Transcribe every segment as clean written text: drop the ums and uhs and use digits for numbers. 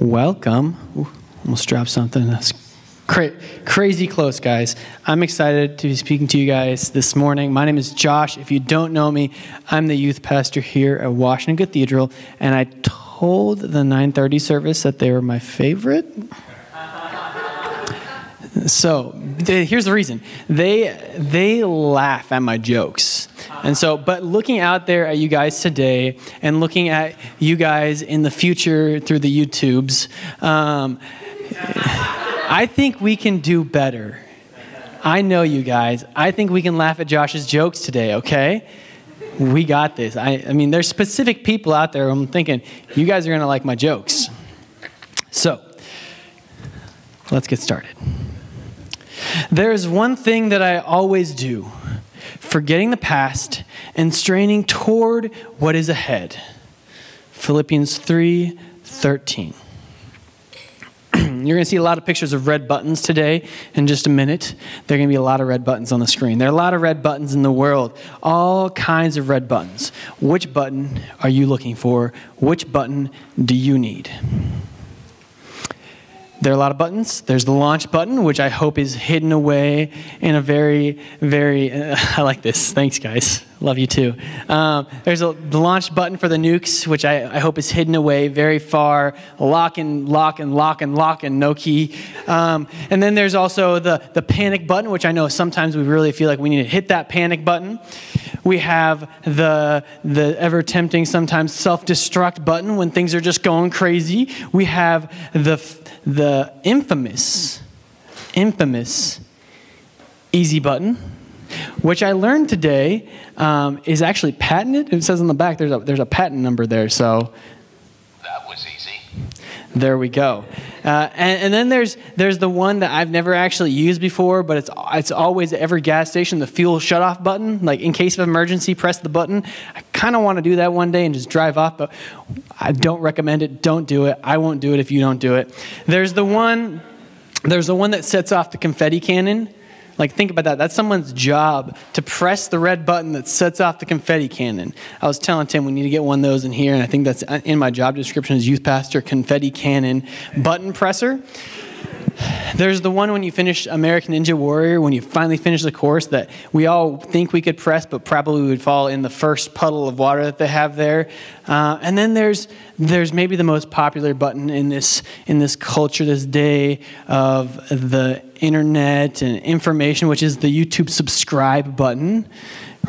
Welcome. Ooh, almost dropped something. That's crazy close, guys. I'm excited to be speaking to you guys this morning. My name is Josh. If you don't know me, I'm the youth pastor here at Washington Cathedral, and I told the 9:30 service that they were my favorite. So here's the reason. They laugh at my jokes. And so, but looking out there at you guys today and looking at you guys in the future through the YouTubes, I think we can do better. I know you guys. I think we can laugh at Josh's jokes today, okay? We got this. I mean, there's specific people out there I'm thinking, you guys are going to like my jokes. So, let's get started. There's one thing that I always do, forgetting the past and straining toward what is ahead. Philippians 3:13. You're going to see a lot of pictures of red buttons today in just a minute. There are going to be a lot of red buttons on the screen. There are a lot of red buttons in the world, all kinds of red buttons. Which button are you looking for? Which button do you need? There are a lot of buttons. There's the launch button, which I hope is hidden away in a very, very, I like this. Thanks, guys. Love you too. There's the launch button for the nukes, which I hope is hidden away very far. Lock and lock and lock and lock and no key. And then there's also the panic button, which I know sometimes we really feel like we need to hit that panic button. We have the ever tempting, sometimes self-destruct button when things are just going crazy. We have the infamous easy button, which I learned today is actually patented. It says on the back there's a patent number there. So that was easy. There we go. And then there's the one that I've never actually used before, but it's always at every gas station, the fuel shutoff button. Like in case of emergency, press the button. I kind of want to do that one day and just drive off, but I don't recommend it. Don't do it. I won't do it if you don't do it. There's the one that sets off the confetti cannon. Like, think about that. That's someone's job to press the red button that sets off the confetti cannon. I was telling Tim we need to get one of those in here, and I think that's in my job description as youth pastor, confetti cannon button presser. There's the one when you finish American Ninja Warrior, when you finally finish the course that we all think we could press, but probably would fall in the first puddle of water that they have there. And then there's maybe the most popular button in this culture, this day of the internet and information, which is the YouTube subscribe button.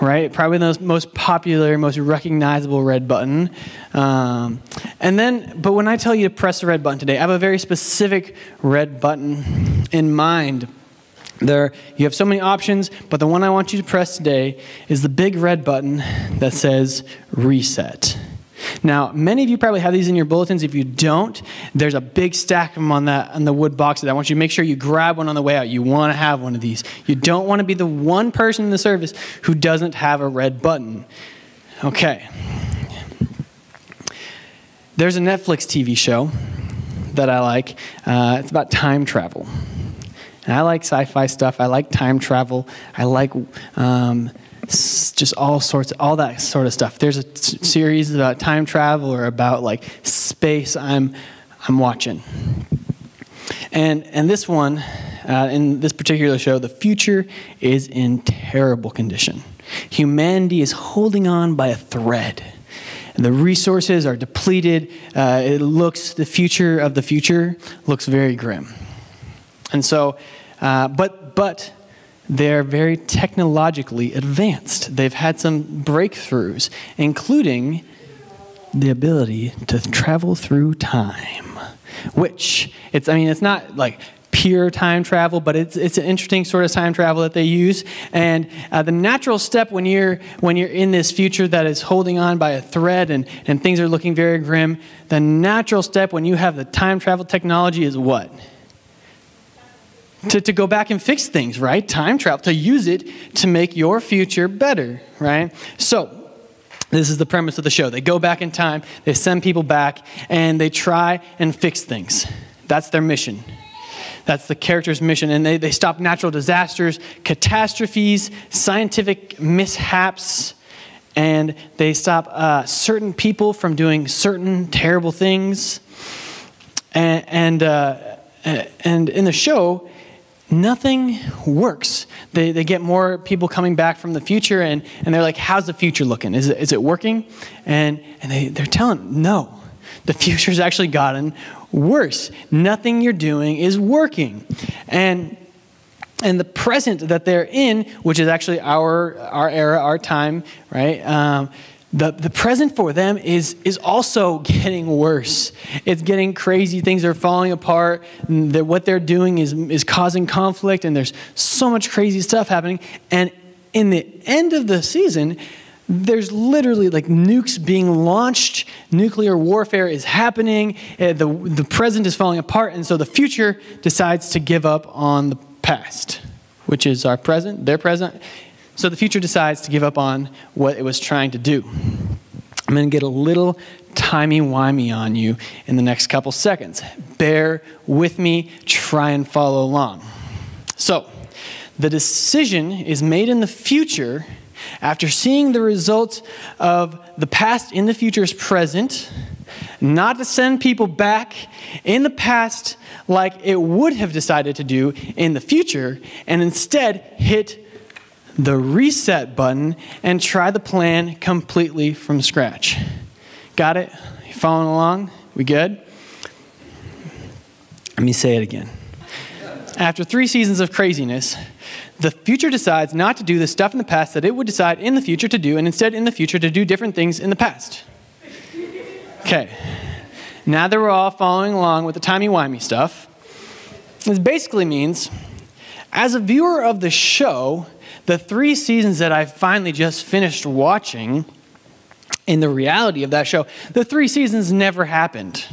Right? Probably the most popular, most recognizable red button. But when I tell you to press the red button today, I have a very specific red button in mind. You have so many options, but the one I want you to press today is the big red button that says reset. Now, many of you probably have these in your bulletins. If you don't, there's a big stack of them on the wood boxes. I want you to make sure you grab one on the way out. You want to have one of these. You don't want to be the one person in the service who doesn't have a red button. Okay. There's a Netflix TV show that I like. It's about time travel. And I like sci-fi stuff. I like time travel. I like just all that sort of stuff. There's a series about time travel or about like space I'm watching. And this one, in this particular show, the future is in terrible condition. Humanity is holding on by a thread. And the resources are depleted. The future of the future looks very grim. And so, but they're very technologically advanced. They've had some breakthroughs, including the ability to travel through time, which it's not like pure time travel, but it's an interesting sort of time travel that they use. And the natural step when you're in this future that is holding on by a thread and things are looking very grim, the natural step when you have the time travel technology is what? To go back and fix things, right? Time travel, to use it to make your future better, right? So, this is the premise of the show. They go back in time, they send people back, and they try and fix things. That's their mission. That's the character's mission. And they stop natural disasters, catastrophes, scientific mishaps, and they stop certain people from doing certain terrible things. And in the show, nothing works. They get more people coming back from the future, and they're like, how's the future looking? Is it working? And they're telling, no, the future's actually gotten worse. Nothing you're doing is working. And the present that they're in, which is actually our era, our time, right? The present for them is also getting worse. It's getting crazy. Things are falling apart. What they're doing is causing conflict, and there's so much crazy stuff happening. And in the end of the season, there's literally like nukes being launched. Nuclear warfare is happening. The present is falling apart, and so the future decides to give up on the past, which is our present, their present. So the future decides to give up on what it was trying to do. I'm going to get a little timey-wimey on you in the next couple seconds. Bear with me. Try and follow along. So the decision is made in the future after seeing the results of the past in the future's present, not to send people back in the past like it would have decided to do in the future, and instead hit the reset button and try the plan completely from scratch. Got it? You following along? We good? Let me say it again. After 3 seasons of craziness, the future decides not to do the stuff in the past that it would decide in the future to do, and instead in the future to do different things in the past. Okay. Now that we're all following along with the timey-wimey stuff, this basically means, as a viewer of the show, the 3 seasons that I finally just finished watching, in the reality of that show, the 3 seasons never happened.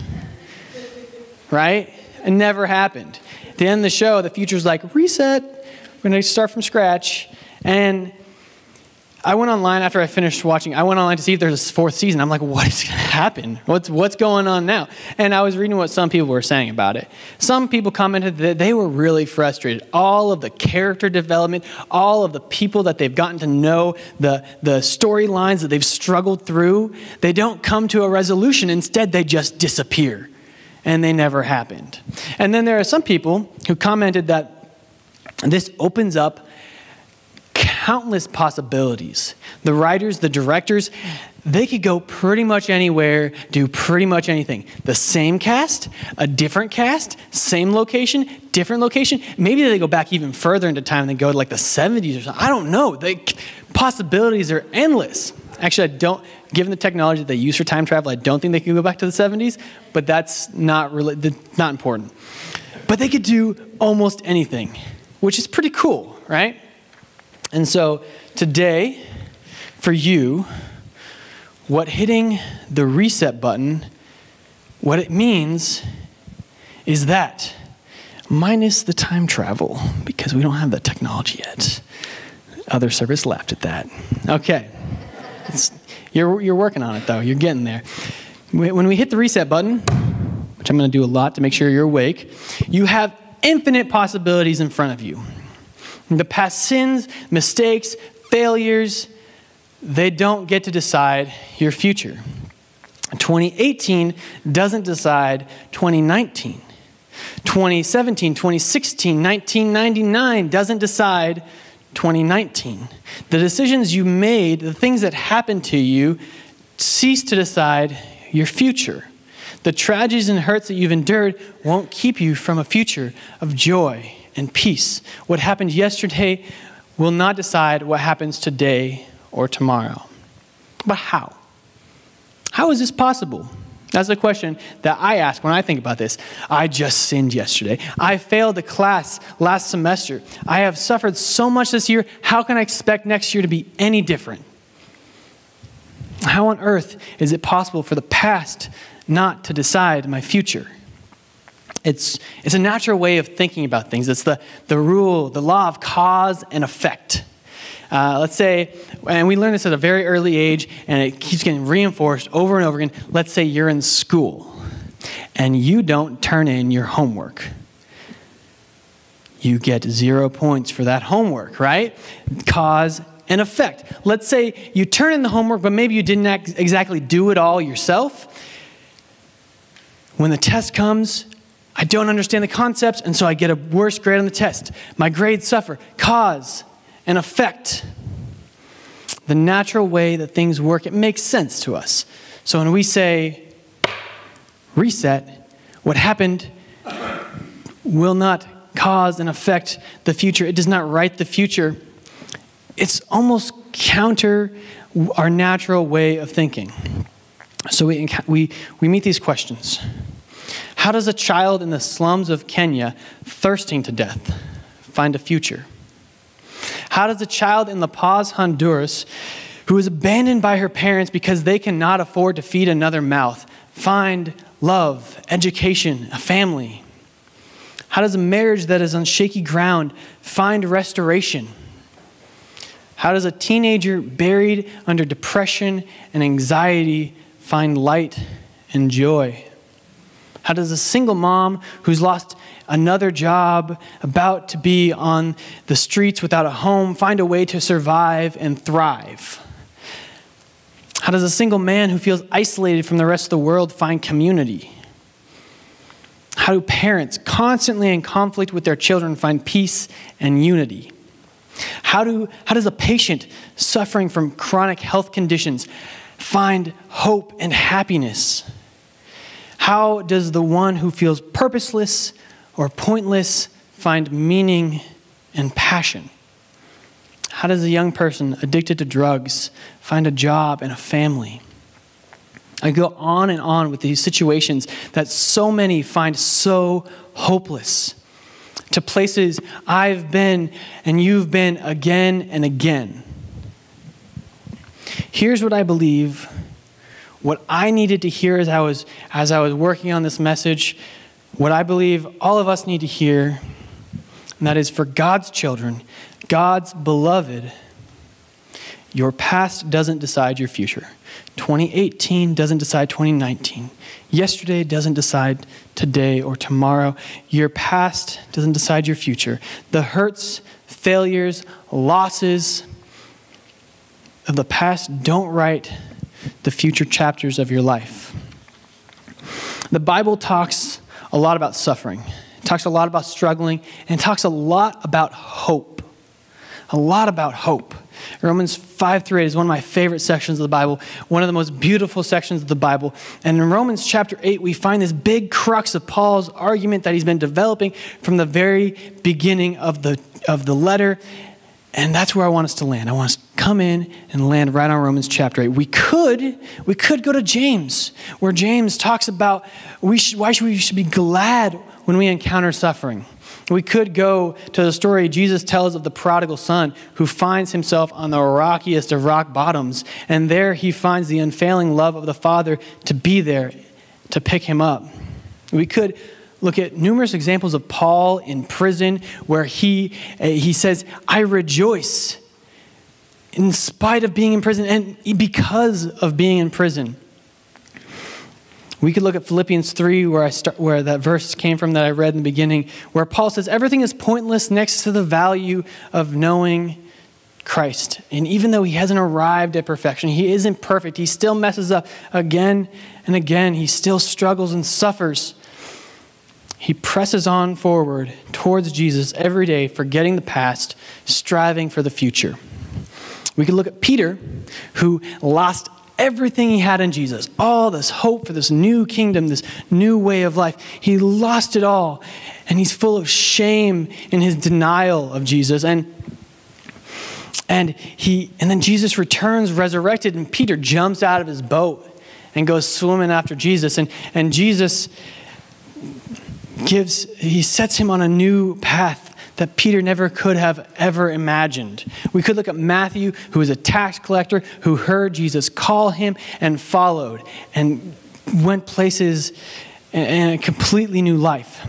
Right? It never happened. At the end of the show, the future's like, reset. We're going to start from scratch. And I went online after I finished watching. I went online to see if there's a 4th season. I'm like, what is going to happen? What's going on now? And I was reading what some people were saying about it. Some people commented that they were really frustrated. All of the character development, all of the people that they've gotten to know, the storylines that they've struggled through, they don't come to a resolution. Instead, they just disappear. And they never happened. And then there are some people who commented that this opens up countless possibilities. The writers, the directors, they could go pretty much anywhere, do pretty much anything. The same cast, a different cast, same location, different location. Maybe they go back even further into time and they go to like the 70s or something. I don't know. Possibilities are endless. Actually, given the technology that they use for time travel, I don't think they could go back to the 70s, but that's not important. But they could do almost anything, which is pretty cool, right? And so today, for you, what hitting the reset button, what it means is that, minus the time travel, because we don't have the technology yet. Other service laughed at that. Okay. You're working on it, though. You're getting there. When we hit the reset button, which I'm going to do a lot to make sure you're awake, you have infinite possibilities in front of you. The past sins, mistakes, failures, they don't get to decide your future. 2018 doesn't decide 2019. 2017, 2016, 1999 doesn't decide 2019. The decisions you made, the things that happened to you, cease to decide your future. The tragedies and hurts that you've endured won't keep you from a future of joy and peace. What happened yesterday will not decide what happens today or tomorrow. But how? How is this possible? That's the question that I ask when I think about this. I just sinned yesterday. I failed a class last semester. I have suffered so much this year. How can I expect next year to be any different? How on earth is it possible for the past not to decide my future? It's a natural way of thinking about things. It's the rule, the law of cause and effect. Let's say, and we learn this at a very early age, and it keeps getting reinforced over and over again. Let's say you're in school, and you don't turn in your homework. You get 0 points for that homework, right? Cause and effect. Let's say you turn in the homework, but maybe you didn't exactly do it all yourself. When the test comes, I don't understand the concepts, and so I get a worse grade on the test. My grades suffer. Cause and effect. The natural way that things work, it makes sense to us. So when we say reset, what happened will not cause and affect the future. It does not write the future. It's almost counter our natural way of thinking. So we meet these questions. How does a child in the slums of Kenya, thirsting to death, find a future? How does a child in La Paz, Honduras, who is abandoned by her parents because they cannot afford to feed another mouth, find love, education, a family? How does a marriage that is on shaky ground find restoration? How does a teenager buried under depression and anxiety find light and joy? How does a single mom who's lost another job, about to be on the streets without a home, find a way to survive and thrive? How does a single man who feels isolated from the rest of the world find community? How do parents constantly in conflict with their children find peace and unity? How does a patient suffering from chronic health conditions find hope and happiness? How does the one who feels purposeless or pointless find meaning and passion? How does a young person addicted to drugs find a job and a family? I go on and on with these situations that so many find so hopeless, to places I've been and you've been again and again. Here's what I believe, what I needed to hear as I was working on this message, what I believe all of us need to hear, and that is for God's children, God's beloved, your past doesn't decide your future. 2018 doesn't decide 2019. Yesterday doesn't decide today or tomorrow. Your past doesn't decide your future. The hurts, failures, losses of the past don't write the future chapters of your life. The Bible talks a lot about suffering. It talks a lot about struggling, and it talks a lot about hope. A lot about hope. Romans 5-8 is one of my favorite sections of the Bible, one of the most beautiful sections of the Bible. And in Romans chapter 8, we find this big crux of Paul's argument that he's been developing from the very beginning of the letter. And that's where I want us to land. I want us to come in and land right on Romans chapter 8. We could go to James, where James talks about we should be glad when we encounter suffering. We could go to the story Jesus tells of the prodigal son who finds himself on the rockiest of rock bottoms. And there he finds the unfailing love of the Father to be there to pick him up. We could look at numerous examples of Paul in prison where he says, I rejoice in spite of being in prison and because of being in prison. We could look at Philippians 3 where that verse came from that I read in the beginning, where Paul says everything is pointless next to the value of knowing Christ. And even though he hasn't arrived at perfection, he isn't perfect. He still messes up again and again. He still struggles and suffers. He presses on forward towards Jesus every day, forgetting the past, striving for the future. We could look at Peter, who lost everything he had in Jesus, all this hope for this new kingdom, this new way of life. He lost it all, and he's full of shame in his denial of Jesus. And then Jesus returns resurrected, and Peter jumps out of his boat and goes swimming after Jesus. And Jesus sets him on a new path that Peter never could have ever imagined. We could look at Matthew, who was a tax collector, who heard Jesus call him and followed and went places in a completely new life.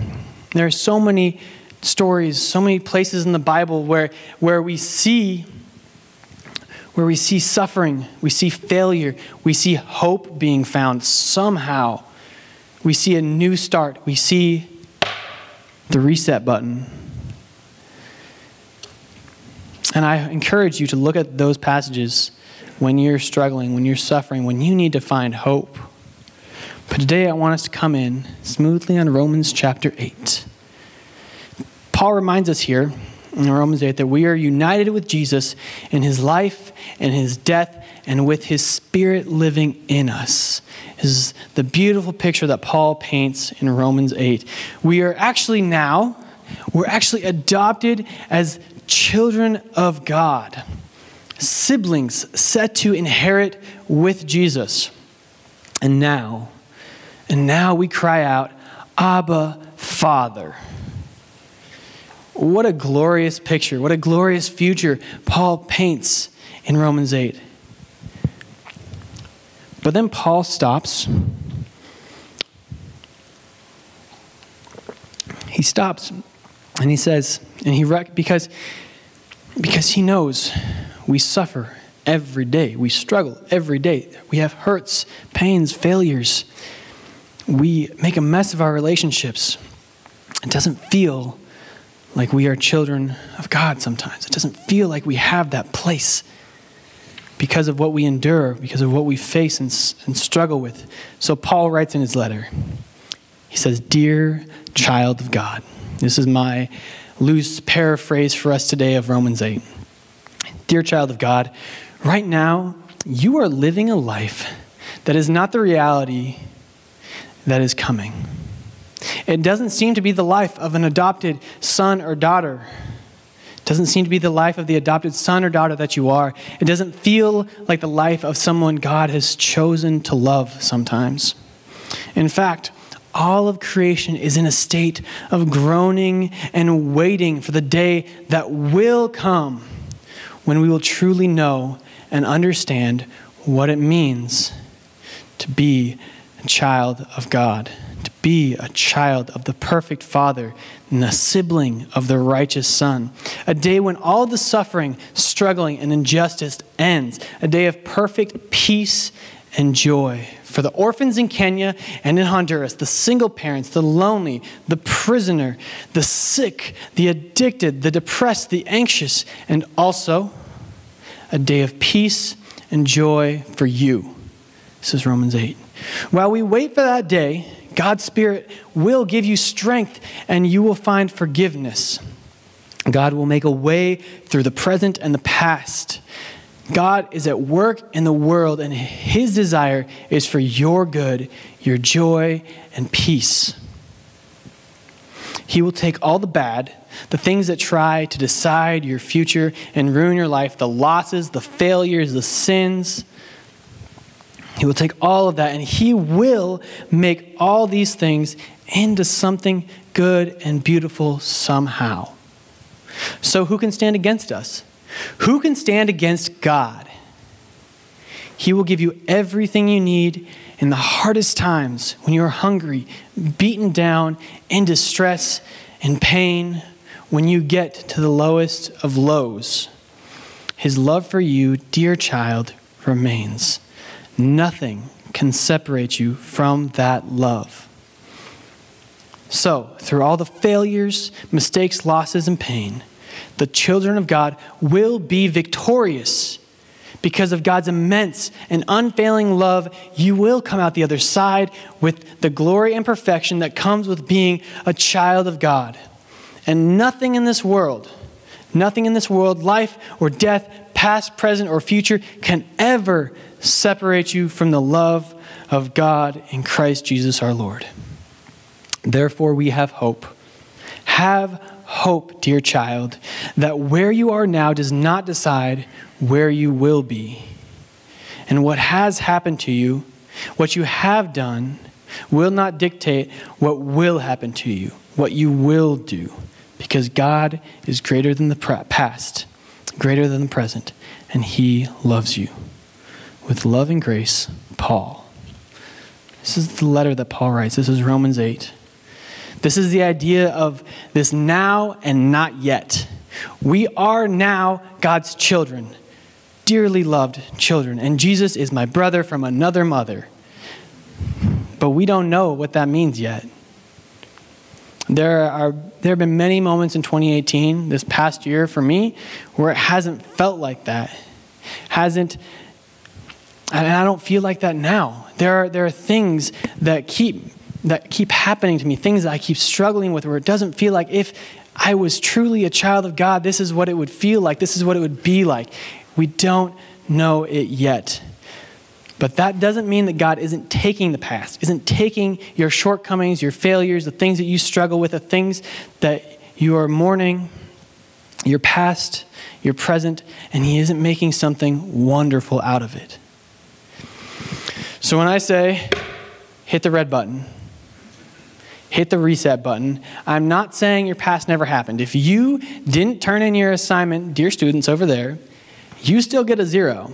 There are so many stories, so many places in the Bible where we see suffering, we see failure, we see hope being found somehow. We see a new start. We see the reset button. And I encourage you to look at those passages when you're struggling, when you're suffering, when you need to find hope. But today I want us to come in smoothly on Romans chapter 8. Paul reminds us here in Romans 8 that we are united with Jesus in his life and his death and with his Spirit living in us. This is the beautiful picture that Paul paints in Romans 8. We're actually adopted as children of God, siblings set to inherit with Jesus. And now we cry out, Abba, Father. What a glorious picture. What a glorious future Paul paints in Romans 8. But then Paul stops. He stops and he says, because he knows we suffer every day. We struggle every day. We have hurts, pains, failures. We make a mess of our relationships. It doesn't feel like we are children of God sometimes. It doesn't feel like we have that place because of what we endure, because of what we face and struggle with. So Paul writes in his letter, he says, "Dear child of God." This is my loose paraphrase for us today of Romans 8. "Dear child of God, right now you are living a life that is not the reality that is coming. It doesn't seem to be the life of an adopted son or daughter. It doesn't seem to be the life of the adopted son or daughter that you are. It doesn't feel like the life of someone God has chosen to love sometimes. In fact, all of creation is in a state of groaning and waiting for the day that will come when we will truly know and understand what it means to be a child of God, to be a child of the perfect Father and a sibling of the righteous Son. A day when all the suffering, struggling, and injustice ends. A day of perfect peace and joy for the orphans in Kenya and in Honduras, the single parents, the lonely, the prisoner, the sick, the addicted, the depressed, the anxious, and also a day of peace and joy for you." This is Romans 8. While we wait for that day, God's Spirit will give you strength and you will find forgiveness. God will make a way through the present and the past. God is at work in the world and his desire is for your good, your joy, and peace. He will take all the bad, the things that try to decide your future and ruin your life, the losses, the failures, the sins. He will take all of that and he will make all these things into something good and beautiful somehow. So who can stand against us? Who can stand against God? He will give you everything you need in the hardest times when you are hungry, beaten down, in distress, in pain, when you get to the lowest of lows. His love for you, dear child, remains. Nothing can separate you from that love. So, through all the failures, mistakes, losses, and pain, the children of God will be victorious. Because of God's immense and unfailing love, you will come out the other side with the glory and perfection that comes with being a child of God. And nothing in this world, life or death, past, present, or future, can ever separate you from the love of God in Christ Jesus our Lord. Therefore, we have hope. Have hope, dear child, that where you are now does not decide where you will be. And what has happened to you, what you have done, will not dictate what will happen to you, what you will do, because God is greater than the past, greater than the present, and he loves you. With love and grace, Paul. This is the letter that Paul writes. This is Romans 8. This is the idea of this now and not yet. We are now God's children, dearly loved children, and Jesus is my brother from another mother. But we don't know what that means yet. There have been many moments in 2018, this past year for me, where it hasn't felt like that. And I don't feel like that now. There are things that keep happening to me, things that I keep struggling with, where it doesn't feel like if I was truly a child of God, this is what it would feel like. This is what it would be like. We don't know it yet. But that doesn't mean that God isn't taking the past, isn't taking your shortcomings, your failures, the things that you struggle with, the things that you are mourning, your past, your present, and he isn't making something wonderful out of it. So when I say, hit the red button, hit the reset button, I'm not saying your past never happened. If you didn't turn in your assignment, dear students over there, you still get a 0.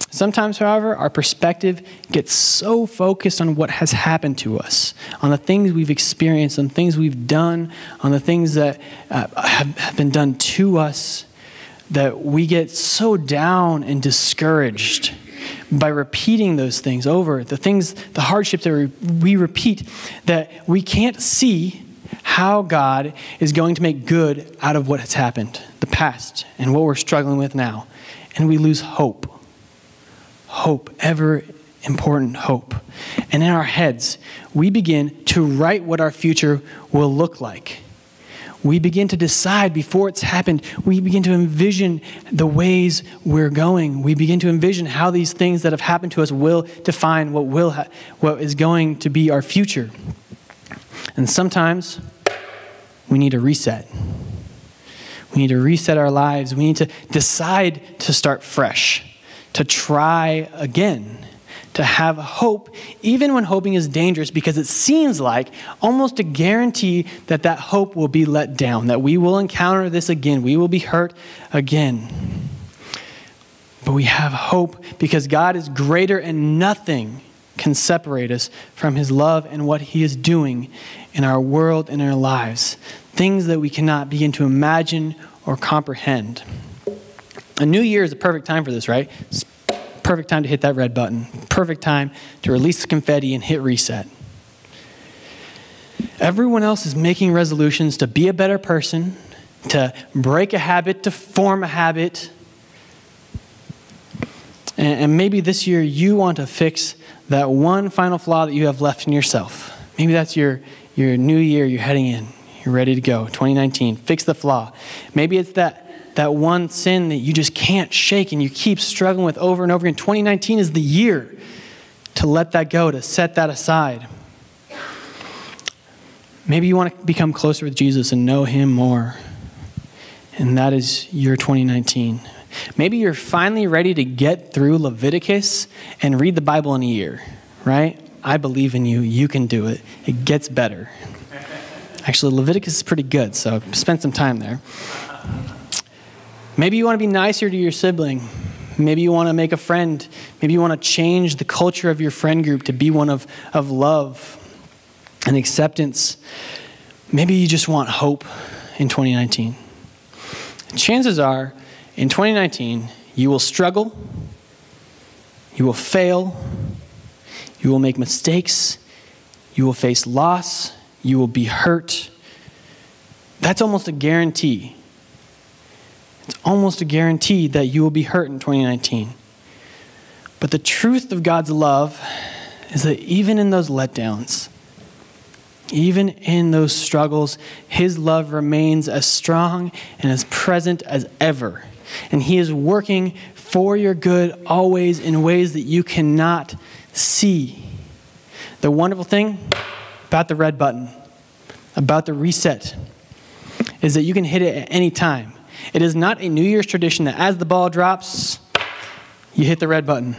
Sometimes, however, our perspective gets so focused on what has happened to us, on the things we've experienced, on things we've done, on the things that have been done to us, that we get so down and discouraged by repeating those things over, the hardships that we repeat, that we can't see how God is going to make good out of what has happened, the past, and what we're struggling with now. And we lose hope. Hope, ever important hope. And in our heads, we begin to write what our future will look like. We begin to decide before it's happened. We begin to envision the ways we're going. We begin to envision how these things that have happened to us will define what is going to be our future. And sometimes we need a reset. We need to reset our lives. We need to decide to start fresh, to try again, to have hope, even when hoping is dangerous, because it seems like almost a guarantee that that hope will be let down, that we will encounter this again, we will be hurt again. But we have hope because God is greater and nothing can separate us from his love and what he is doing in our world and in our lives. Things that we cannot begin to imagine or comprehend. A new year is a perfect time for this, right? It's perfect time to hit that red button. Perfect time to release the confetti and hit reset. Everyone else is making resolutions to be a better person, to break a habit, to form a habit. And maybe this year you want to fix that one final flaw that you have left in yourself. Maybe that's your new year, you're heading in. You're ready to go. 2019, fix the flaw. Maybe it's that one sin that you just can't shake and you keep struggling with over and over again. 2019 is the year to let that go, to set that aside. Maybe you want to become closer with Jesus and know him more. And that is your 2019. Maybe you're finally ready to get through Leviticus and read the Bible in a year, right? I believe in you. You can do it. It gets better. Actually, Leviticus is pretty good, so spend some time there. Maybe you want to be nicer to your sibling. Maybe you want to make a friend. Maybe you want to change the culture of your friend group to be one of love and acceptance. Maybe you just want hope in 2019. Chances are, in 2019, you will struggle, you will fail, you will make mistakes, you will face loss, you will be hurt. That's almost a guarantee. It's almost a guarantee that you will be hurt in 2019. But the truth of God's love is that even in those letdowns, even in those struggles, his love remains as strong and as present as ever. And he is working for your good always in ways that you cannot see. The wonderful thing about the red button, about the reset, is that you can hit it at any time. It is not a New Year's tradition that as the ball drops, you hit the red button.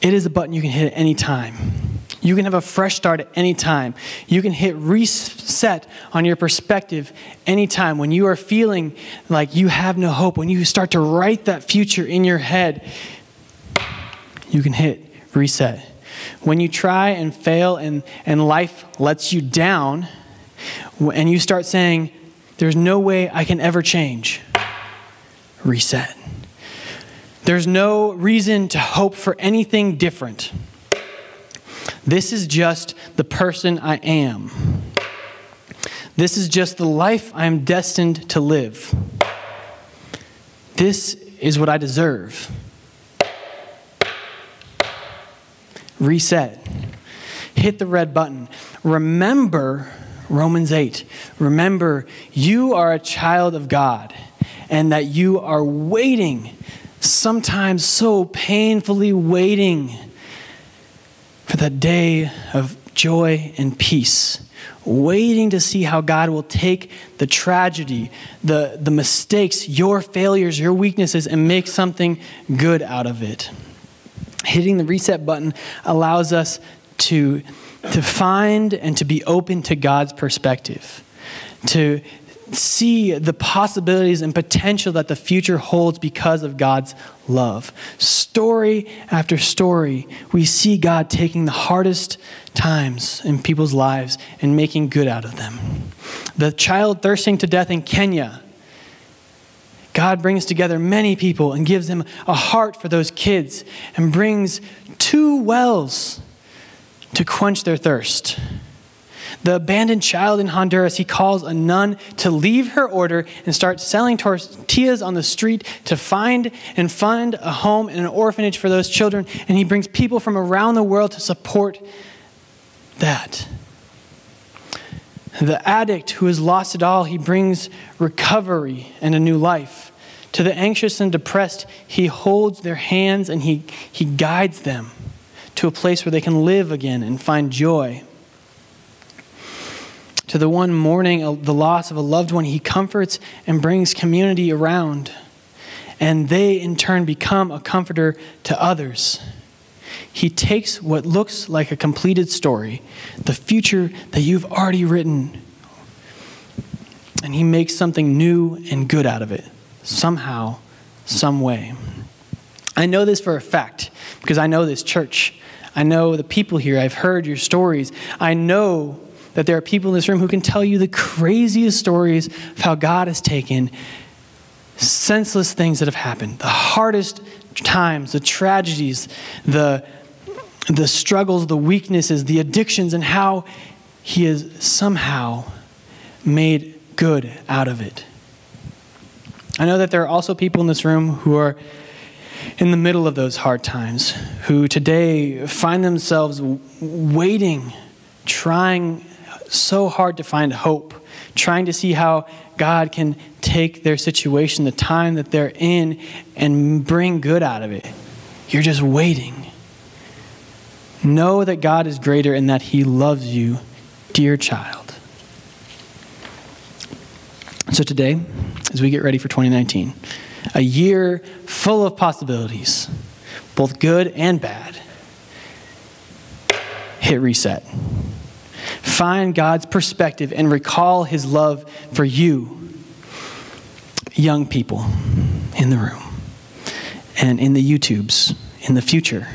It is a button you can hit at any time. You can have a fresh start at any time. You can hit reset on your perspective anytime. When you are feeling like you have no hope, when you start to write that future in your head, you can hit reset. When you try and fail and life lets you down, and you start saying, there's no way I can ever change, reset. There's no reason to hope for anything different. This is just the person I am. This is just the life I am destined to live. This is what I deserve. Reset. Hit the red button. Remember Romans 8. Remember, you are a child of God and that you are waiting, sometimes so painfully waiting for that day of joy and peace. Waiting to see how God will take the tragedy, the mistakes, your failures, your weaknesses, and make something good out of it. Hitting the reset button allows us to find and to be open to God's perspective, to see the possibilities and potential that the future holds because of God's love. Story after story, we see God taking the hardest times in people's lives and making good out of them. The child thirsting to death in Kenya, God brings together many people and gives them a heart for those kids and brings 2 wells to quench their thirst. The abandoned child in Honduras, he calls a nun to leave her order and start selling tortillas on the street to find and fund a home and an orphanage for those children. And he brings people from around the world to support that. The addict who has lost it all, he brings recovery and a new life. To the anxious and depressed, he holds their hands and he guides them to a place where they can live again and find joy. To the one mourning the loss of a loved one, he comforts and brings community around. And they, in turn, become a comforter to others. He takes what looks like a completed story, the future that you've already written, and he makes something new and good out of it, somehow, some way. I know this for a fact because I know this church. I know the people here. I've heard your stories. I know that there are people in this room who can tell you the craziest stories of how God has taken senseless things that have happened, the hardest times, the tragedies, the struggles, the weaknesses, the addictions, and how he has somehow made good out of it. I know that there are also people in this room who are in the middle of those hard times, who today find themselves waiting, trying so hard to find hope, trying to see how God can take their situation, the time that they're in, and bring good out of it. You're just waiting. Know that God is greater and that he loves you, dear child. So today, as we get ready for 2019, a year full of possibilities, both good and bad, hit reset. Find God's perspective and recall his love for you, young people in the room and in the YouTubes in the future.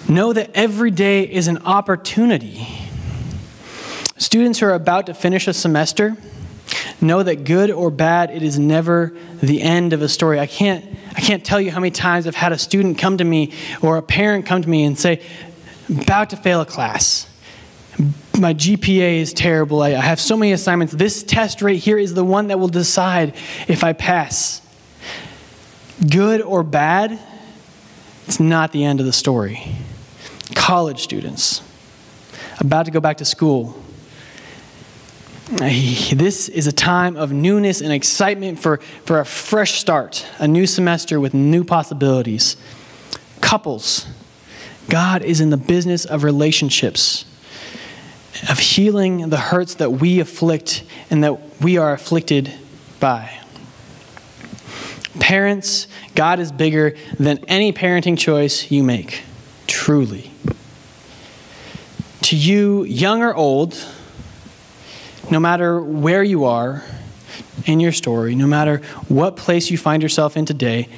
Know that every day is an opportunity. Students who are about to finish a semester, know that good or bad, it is never the end of a story. I can't tell you how many times I've had a student come to me or a parent come to me and say, about to fail a class. My GPA is terrible. I have so many assignments. This test right here is the one that will decide if I pass. Good or bad, it's not the end of the story. College students, about to go back to school. This is a time of newness and excitement for a fresh start, a new semester with new possibilities. Couples, God is in the business of relationships, of healing the hurts that we afflict and that we are afflicted by. Parents, God is bigger than any parenting choice you make, truly. To you, young or old, no matter where you are in your story, no matter what place you find yourself in today,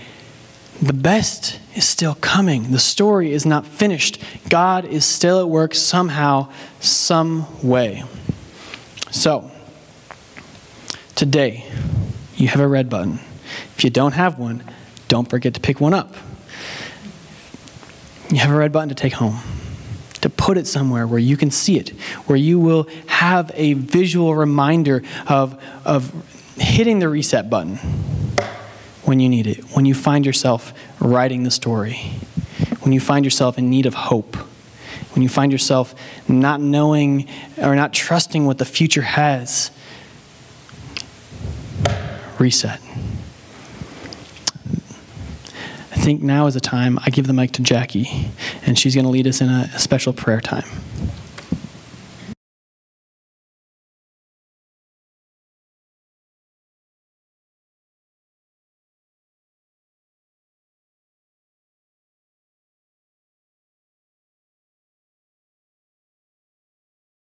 the best is still coming. The story is not finished. God is still at work somehow, some way. So, today, you have a red button. If you don't have one, don't forget to pick one up. You have a red button to take home, to put it somewhere where you can see it, where you will have a visual reminder of hitting the reset button. when you need it, when you find yourself writing the story, when you find yourself in need of hope, when you find yourself not knowing or not trusting what the future has, reset. I think now is the time I give the mic to Jackie, and she's going to lead us in a special prayer time.